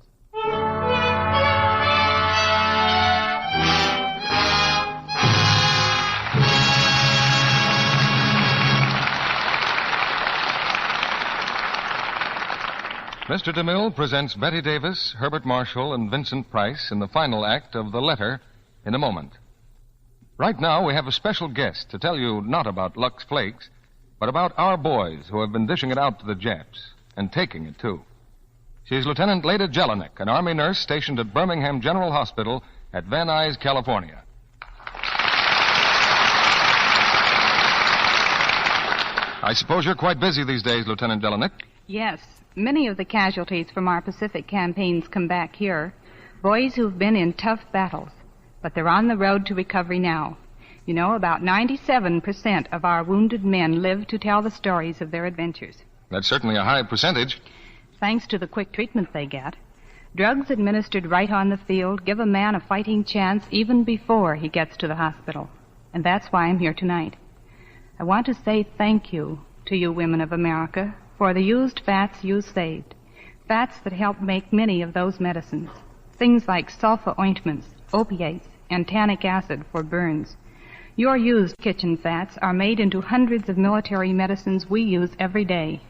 Mr. DeMille presents Bette Davis, Herbert Marshall, and Vincent Price in the final act of The Letter in a moment. Right now, we have a special guest to tell you not about Lux Flakes, but about our boys who have been dishing it out to the Japs, and taking it, too. She's Lieutenant Leda Jelinek, an Army nurse stationed at Birmingham General Hospital at Van Nuys, California. I suppose you're quite busy these days, Lieutenant Jelinek. Yes. Many of the casualties from our Pacific campaigns come back here. Boys who've been in tough battles. But they're on the road to recovery now. You know, about 97% of our wounded men live to tell the stories of their adventures. That's certainly a high percentage. Thanks to the quick treatment they get. Drugs administered right on the field give a man a fighting chance even before he gets to the hospital. and that's why I'm here tonight. I want to say thank you to you women of America for the used fats you saved. Fats that help make many of those medicines. Things like sulfa ointments, opiates, and tannic acid for burns. Your used kitchen fats are made into hundreds of military medicines we use every day.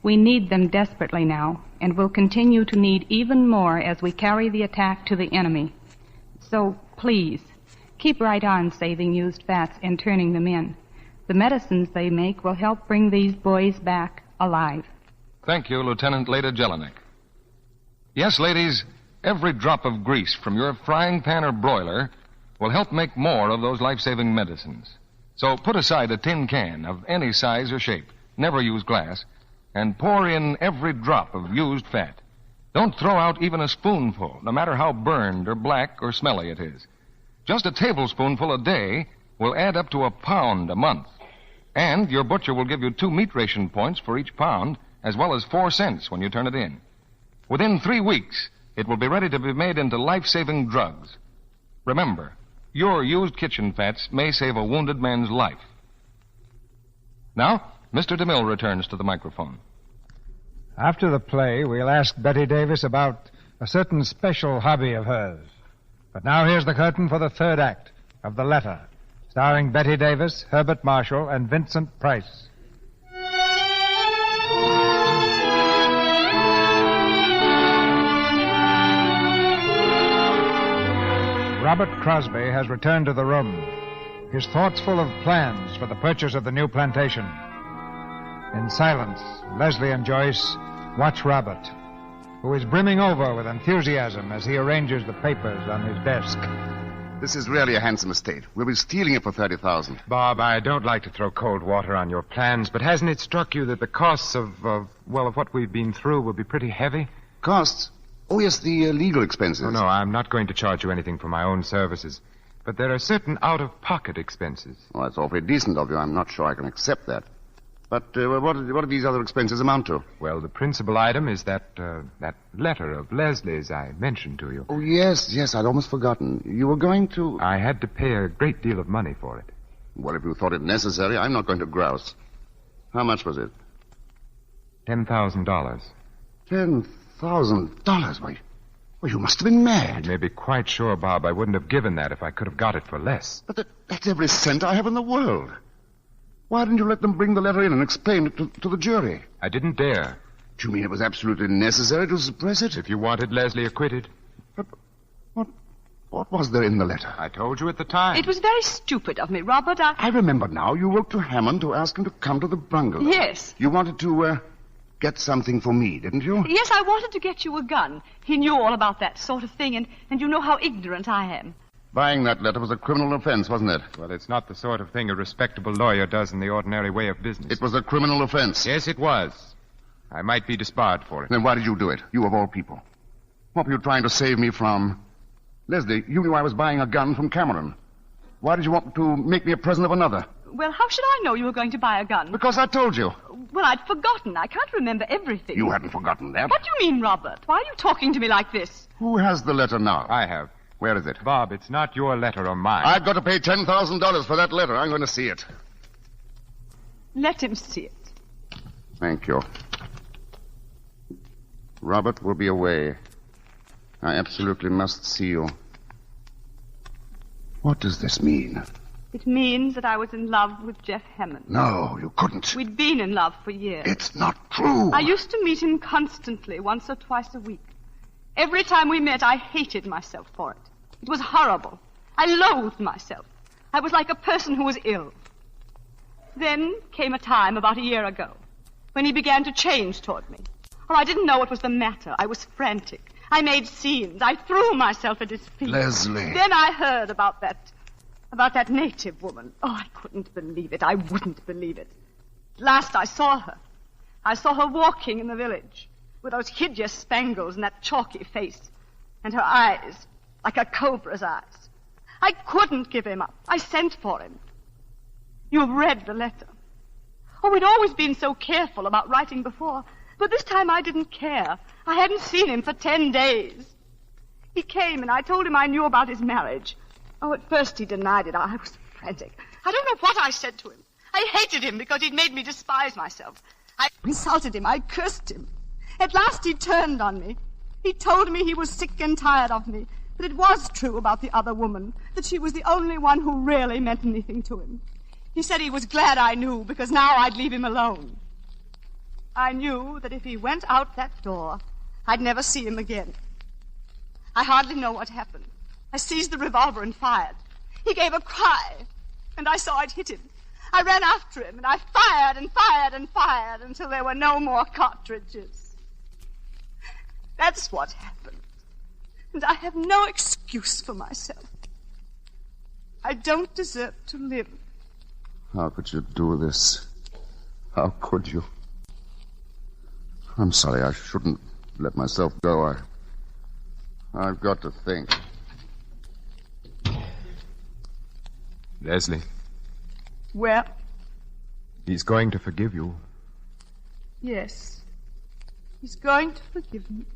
We need them desperately now, and will continue to need even more as we carry the attack to the enemy. So, please, keep right on saving used fats and turning them in. The medicines they make will help bring these boys back alive. Thank you, Lieutenant Leda Jelinek. Yes, ladies, every drop of grease from your frying pan or broiler will help make more of those life-saving medicines. So put aside a tin can of any size or shape, never use glass, and pour in every drop of used fat. Don't throw out even a spoonful, no matter how burned or black or smelly it is. Just a tablespoonful a day will add up to a pound a month. And your butcher will give you 2 meat ration points for each pound, as well as 4 cents when you turn it in. Within 3 weeks, it will be ready to be made into life-saving drugs. Remember, your used kitchen fats may save a wounded man's life. Now, Mr. DeMille returns to the microphone. After the play, we'll ask Bette Davis about a certain special hobby of hers. But now here's the curtain for the third act of The Letter, starring Bette Davis, Herbert Marshall, and Vincent Price. Robert Crosby has returned to the room, his thoughts full of plans for the purchase of the new plantation. In silence, Leslie and Joyce watch Robert, who is brimming over with enthusiasm as he arranges the papers on his desk. This is really a handsome estate. We'll be stealing it for $30,000. Bob, I don't like to throw cold water on your plans, but hasn't it struck you that the costs of what we've been through will be pretty heavy? Costs? Oh, yes, the legal expenses. Oh, no, I'm not going to charge you anything for my own services. But there are certain out-of-pocket expenses. Well, that's awfully decent of you. I'm not sure I can accept that. But what do these other expenses amount to? Well, the principal item is that letter of Leslie's I mentioned to you. Oh, yes, I'd almost forgotten. You were going to... I had to pay a great deal of money for it. Well, if you thought it necessary, I'm not going to grouse. How much was it? $10,000. $10,000? Why, you must have been mad. You may be quite sure, Bob, I wouldn't have given that if I could have got it for less. But that's every cent I have in the world. Why didn't you let them bring the letter in and explain it to the jury? I didn't dare. Do you mean it was absolutely necessary to suppress it? If you wanted Leslie acquitted. But what was there in the letter? I told you at the time. It was very stupid of me, Robert. I remember now. You wrote to Hammond to ask him to come to the bungalow. Yes. You wanted to get something for me, didn't you? Yes, I wanted to get you a gun. He knew all about that sort of thing, and you know how ignorant I am. Buying that letter was a criminal offense, wasn't it? Well, it's not the sort of thing a respectable lawyer does in the ordinary way of business. It was a criminal offense. Yes, it was. I might be disbarred for it. Then why did you do it? You of all people. What were you trying to save me from? Leslie, you knew I was buying a gun from Cameron. Why did you want to make me a present of another? Well, how should I know you were going to buy a gun? Because I told you. Well, I'd forgotten. I can't remember everything. You hadn't forgotten that. What do you mean, Robert? Why are you talking to me like this? Who has the letter now? I have. Where is it? Bob, it's not your letter or mine. I've got to pay $10,000 for that letter. I'm going to see it. Let him see it. Thank you. Robert will be away. I absolutely must see you. What does this mean? It means that I was in love with Jeff Hammond. No, you couldn't. We'd been in love for years. It's not true. I used to meet him constantly, once or twice a week. Every time we met, I hated myself for it. It was horrible. I loathed myself. I was like a person who was ill. Then came a time about a year ago when he began to change toward me. Oh, I didn't know what was the matter. I was frantic. I made scenes. I threw myself at his feet. Leslie. Then I heard about that native woman. Oh, I couldn't believe it. I wouldn't believe it. At last I saw her. I saw her walking in the village with those hideous spangles and that chalky face and her eyes like a cobra's eyes. I couldn't give him up. I sent for him. You've read the letter. Oh, we'd always been so careful about writing before, but this time I didn't care. I hadn't seen him for 10 days. He came and I told him I knew about his marriage. Oh, at first he denied it. I was frantic. I don't know what I said to him. I hated him because he'd made me despise myself. I insulted him. I cursed him. At last he turned on me. He told me he was sick and tired of me. But it was true about the other woman, that she was the only one who really meant anything to him. He said he was glad I knew, because now I'd leave him alone. I knew that if he went out that door, I'd never see him again. I hardly know what happened. I seized the revolver and fired. He gave a cry, and I saw it hit him. I ran after him, and I fired and fired and fired until there were no more cartridges. That's what happened. And I have no excuse for myself. I don't deserve to live. How could you do this? How could you? I'm sorry, I shouldn't let myself go. I've got to think. Leslie. Well? He's going to forgive you. Yes. He's going to forgive me.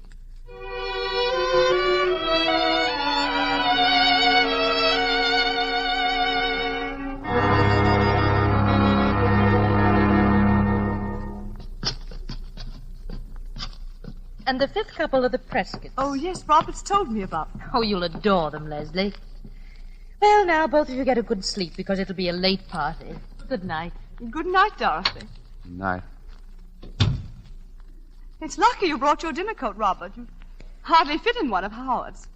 And the fifth couple are the Prescotts. Oh, yes, Robert's told me about them. Oh, you'll adore them, Leslie. Well, now, both of you get a good sleep, because it'll be a late party. Good night. Good night, Dorothy. Night. It's lucky you brought your dinner coat, Robert. You hardly fit in one of Howard's.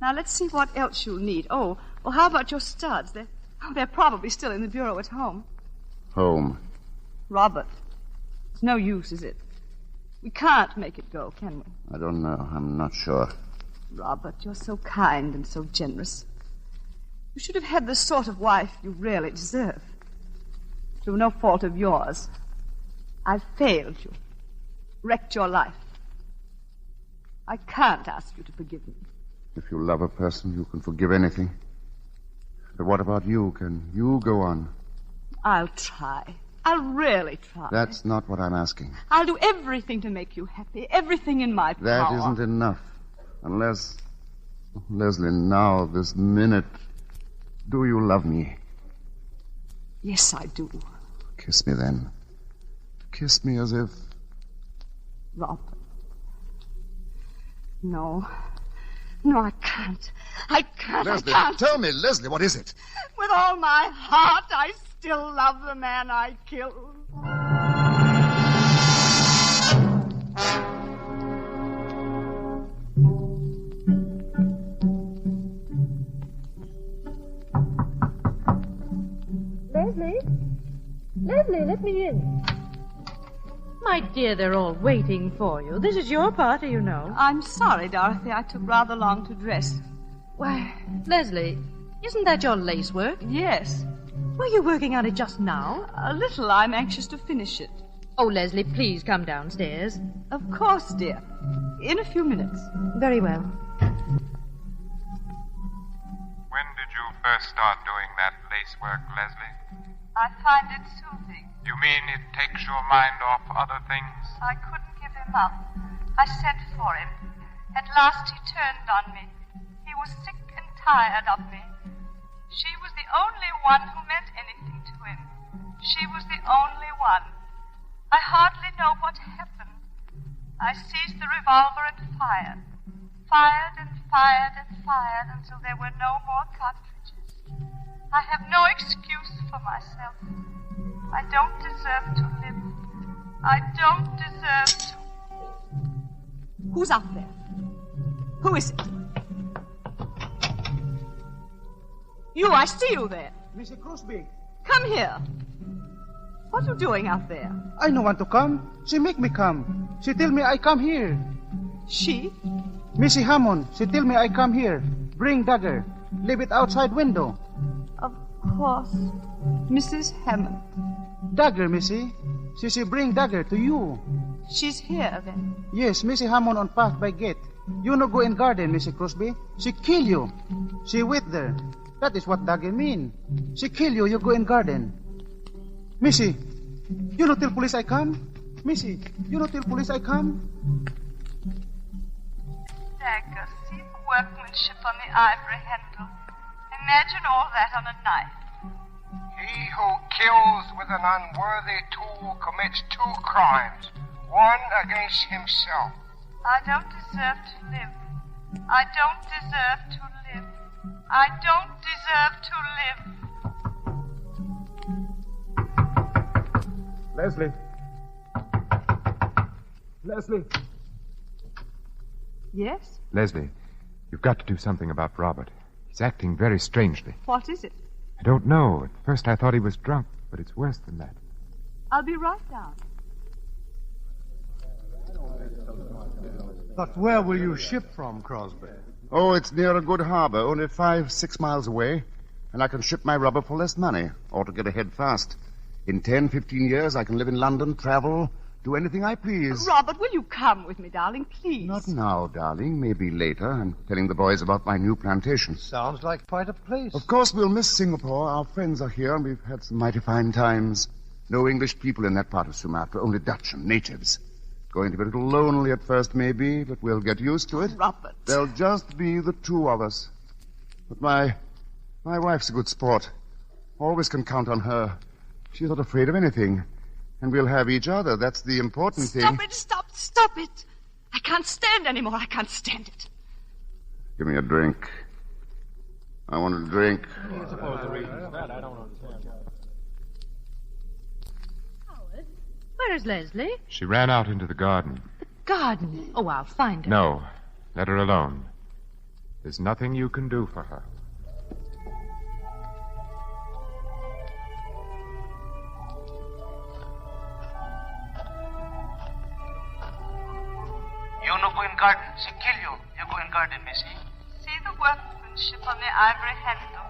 Now, let's see what else you'll need. Oh, well, how about your studs? They're probably still in the bureau at home. Home. Robert, it's no use, is it? We can't make it go, can we? I don't know. I'm not sure. Robert, you're so kind and so generous. You should have had the sort of wife you really deserve. Through no fault of yours. I've failed you. Wrecked your life. I can't ask you to forgive me. If you love a person, you can forgive anything. But what about you? Can you go on? I'll try. I'll really try. That's not what I'm asking. I'll do everything to make you happy. Everything in my power. That isn't enough. Unless... Leslie, now, this minute... Do you love me? Yes, I do. Kiss me then. Kiss me as if... Robert. No. No, I can't. I can't. Leslie, I can't. tell me, Leslie, what is it? With all my heart, I still love the man I killed. Leslie, let me in. My dear, they're all waiting for you. This is your party, you know. I'm sorry, Dorothy. I took rather long to dress. Why, Leslie, isn't that your lace work? Yes. Were you working on it just now? A little. I'm anxious to finish it. Oh, Leslie, please come downstairs. Of course, dear. In a few minutes. Very well. When did you first start doing that lace work, Leslie? I find it soothing. You mean it takes your mind off other things? I couldn't give him up. I sent for him. At last he turned on me. He was sick and tired of me. She was the only one who meant anything to him. She was the only one. I hardly know what happened. I seized the revolver and fired. Fired and fired and fired until there were no more cartridges. I have no excuse for myself. I don't deserve to live. I don't deserve to. Who's up there? Who is it? You, I see you there. Mr. Crosby. Come here. What are you doing out there? I no want to come. She make me come. She tell me I come here. She? Missy Hammond. She tell me I come here. Bring dagger. Leave it outside window. Of course. Mrs. Hammond. Dagger, Missy. She bring dagger to you. She's here, then? Yes, Missy Hammond on path by gate. You no go in garden, Missy Crosby. She kill you. She wait there. That is what dagger mean. She kill you, you go in garden. Missy, you no tell police I come? Missy, you no tell police I come? Dagger, see the workmanship on the ivory handle. Imagine all that on a knife. He who kills with an unworthy tool commits 2 crimes, one against himself. I don't deserve to live. I don't deserve to live. I don't deserve to live. Leslie. Leslie. Yes? Leslie, you've got to do something about Robert. He's acting very strangely. What is it? I don't know. At first I thought he was drunk, but it's worse than that. I'll be right down. But where will you ship from, Crosby? Oh, it's near a good harbor, only 5-6 miles away. And I can ship my rubber for less money, or to get ahead fast. In 10-15 years, I can live in London, travel, do anything I please. Robert, will you come with me, darling, please? Not now, darling. Maybe later. I'm telling the boys about my new plantation. Sounds like quite a place. Of course, we'll miss Singapore. Our friends are here, and we've had some mighty fine times. No English people in that part of Sumatra, only Dutch and natives. Going to be a little lonely at first, maybe, but we'll get used to it. Robert. There'll just be the 2 of us. But my wife's a good sport. Always can count on her. She's not afraid of anything. And we'll have each other. That's the important thing. Stop it. I can't stand anymore. I can't stand it. Give me a drink. I want a drink. Howard, where is Leslie? She ran out into the garden. Garden. Oh, I'll find her. No, let her alone. There's nothing you can do for her. You no go in garden. She kill you. You go in garden, Missy. See the workmanship on the ivory handle.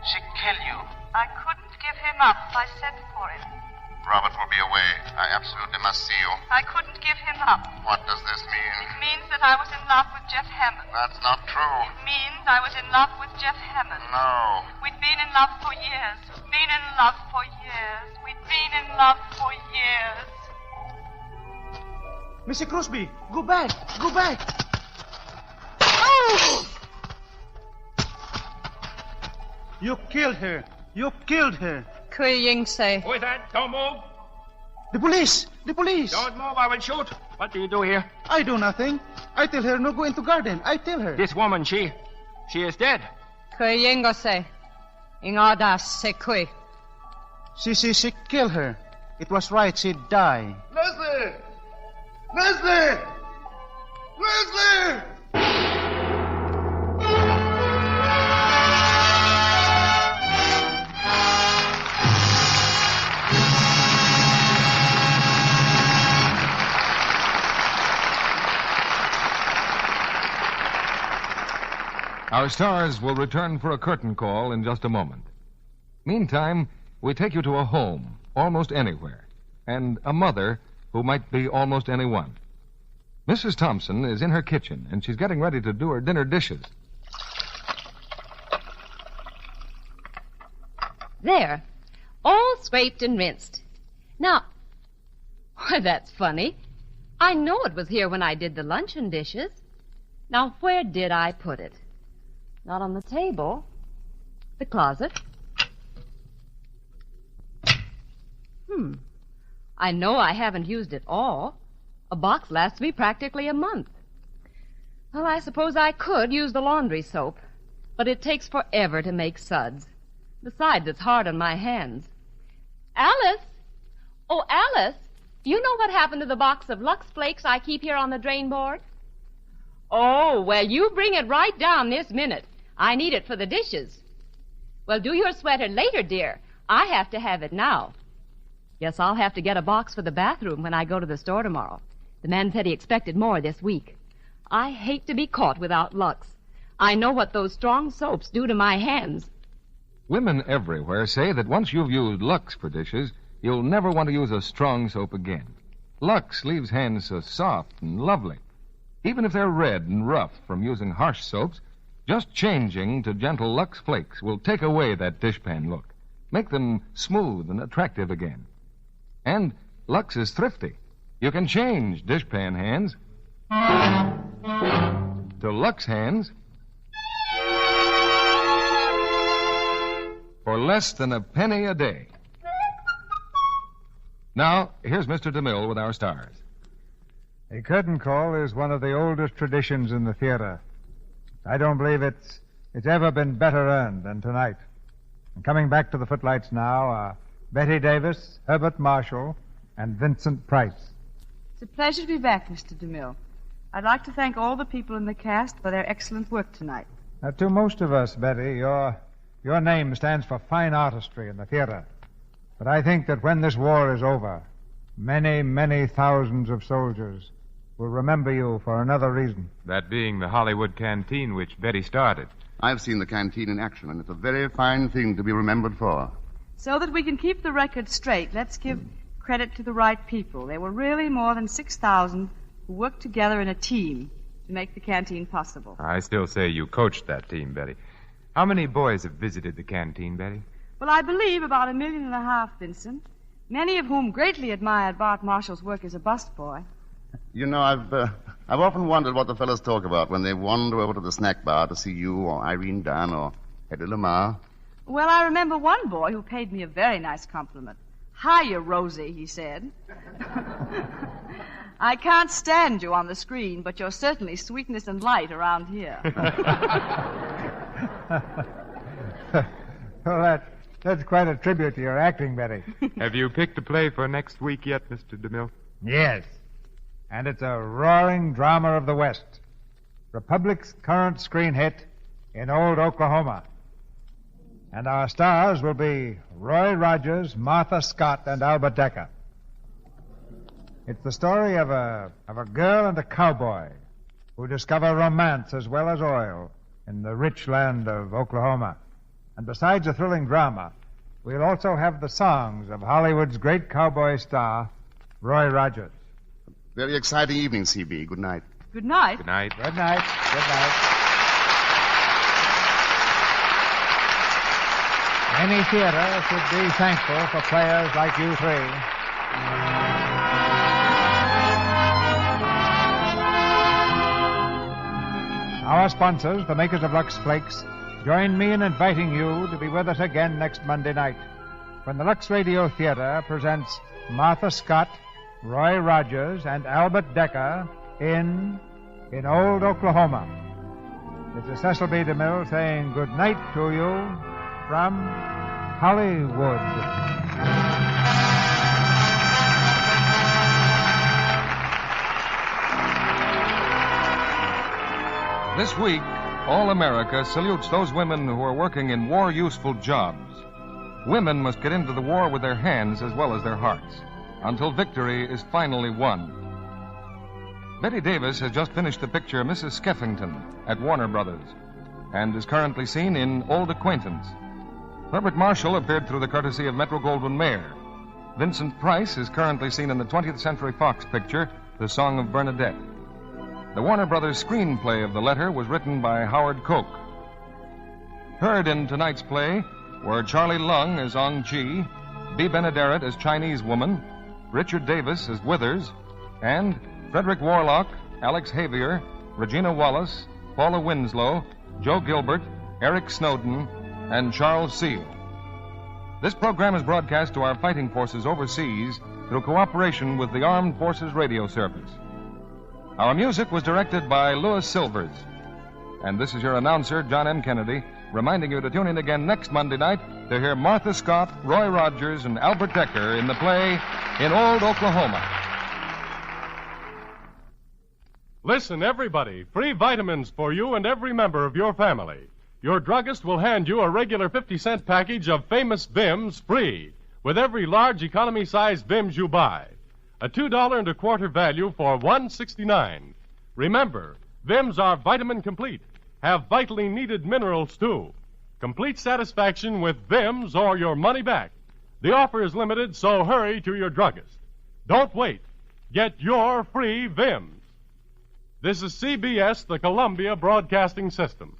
She kill you. I couldn't give him up. I sent for him. Robert will be away. I absolutely must see you. I couldn't give him up. What does this mean? It means that I was in love with Jeff Hammond. That's not true. It means I was in love with Jeff Hammond. No. We'd been in love for years. Been in love for years. We'd been in love for years. Mr. Crosby, go back. Go back. Oh! You killed her. You killed her. Kui Ying say. Who is that? Don't move. The police. The police. Don't move, I will shoot. What do you do here? I do nothing. I tell her no go into garden. I tell her. This woman, she is dead. Kui Ying say. Ingadas se kui. She kill her. It was right she die. Leslie! Leslie! Leslie! Our stars will return for a curtain call in just a moment. Meantime, we take you to a home, almost anywhere, and a mother who might be almost anyone. Mrs. Thompson is in her kitchen, and she's getting ready to do her dinner dishes. There, all scraped and rinsed. Now, why, that's funny. I know it was here when I did the luncheon dishes. Now, where did I put it? Not on the table. The closet. I know I haven't used it all. A box lasts me practically a month. Well, I suppose I could use the laundry soap, but it takes forever to make suds. Besides, it's hard on my hands. Alice! Oh, Alice! Do you know what happened to the box of Lux Flakes I keep here on the drain board? Oh, well, you bring it right down this minute. I need it for the dishes. Well, do your sweater later, dear. I have to have it now. Yes, I'll have to get a box for the bathroom when I go to the store tomorrow. The man said he expected more this week. I hate to be caught without Lux. I know what those strong soaps do to my hands. Women everywhere say that once you've used Lux for dishes, you'll never want to use a strong soap again. Lux leaves hands so soft and lovely. Even if they're red and rough from using harsh soaps, just changing to gentle Lux Flakes will take away that dishpan look, make them smooth and attractive again. And Lux is thrifty. You can change dishpan hands to Lux hands. for less than a penny a day. Now, here's Mr. DeMille with our stars. A curtain call is one of the oldest traditions in the theater. I don't believe it's ever been better earned than tonight. And coming back to the footlights now are Bette Davis, Herbert Marshall, and Vincent Price. It's a pleasure to be back, Mr. DeMille. I'd like to thank all the people in the cast for their excellent work tonight. Now, to most of us, Betty, your name stands for fine artistry in the theater. But I think that when this war is over, many, many thousands of soldiers will remember you for another reason. That being the Hollywood canteen which Betty started. I've seen the canteen in action, and it's a very fine thing to be remembered for. So that we can keep the record straight, let's give credit to the right people. There were really more than 6,000 who worked together in a team to make the canteen possible. I still say you coached that team, Betty. How many boys have visited the canteen, Betty? Well, I believe about 1.5 million, Vincent, many of whom greatly admired Bart Marshall's work as a busboy. You know, I've often wondered what the fellows talk about when they wander over to the snack bar to see you or Irene Dunn or Eddie Lamar. Well, I remember one boy who paid me a very nice compliment. "Hiya, Rosie," he said. "I can't stand you on the screen, but you're certainly sweetness and light around here." Well, that's quite a tribute to your acting, Betty. Have you picked a play for next week yet, Mr. DeMille? Yes. And it's a roaring drama of the West. Republic's current screen hit, In Old Oklahoma. And our stars will be Roy Rogers, Martha Scott, and Albert Decker. It's the story of a girl and a cowboy who discover romance as well as oil in the rich land of Oklahoma. And besides a thrilling drama, we'll also have the songs of Hollywood's great cowboy star, Roy Rogers. Very exciting evening, C.B. Good night. Good night. Good night. Good night. Good night. Any theater should be thankful for players like you three. Our sponsors, the makers of Lux Flakes, join me in inviting you to be with us again next Monday night when the Lux Radio Theater presents Martha Scott, Roy Rogers, and Albert Decker in Old Oklahoma. This is Cecil B. DeMille saying good night to you from Hollywood. This week, all America salutes those women who are working in war-useful jobs. Women must get into the war with their hands as well as their hearts, until victory is finally won. Bette Davis has just finished the picture Mrs. Stephenson at Warner Brothers and is currently seen in Old Acquaintance. Herbert Marshall appeared through the courtesy of Metro-Goldwyn-Mayer. Vincent Price is currently seen in the 20th Century Fox picture, The Song of Bernadette. The Warner Brothers screenplay of The Letter was written by Howard Koch. Heard in tonight's play were Charlie Lung as Ong Chi, Bea Benaderet as Chinese Woman, Richard Davis as Withers, and Frederick Warlock, Alex Javier, Regina Wallace, Paula Winslow, Joe Gilbert, Eric Snowden, and Charles Seal. This program is broadcast to our fighting forces overseas through cooperation with the Armed Forces Radio Service. Our music was directed by Louis Silvers. And this is your announcer, John M. Kennedy, reminding you to tune in again next Monday night to hear Martha Scott, Roy Rogers, and Albert Decker in the play In Old Oklahoma. Listen, everybody. Free vitamins for you and every member of your family. Your druggist will hand you a regular 50-cent package of famous Vims free with every large economy-sized Vims you buy. A $2.25 value for $1.69. Remember, Vims are vitamin complete. Have vitally needed minerals, too. Complete satisfaction with Vims or your money back. The offer is limited, so hurry to your druggist. Don't wait. Get your free Vims. This is CBS, the Columbia Broadcasting System.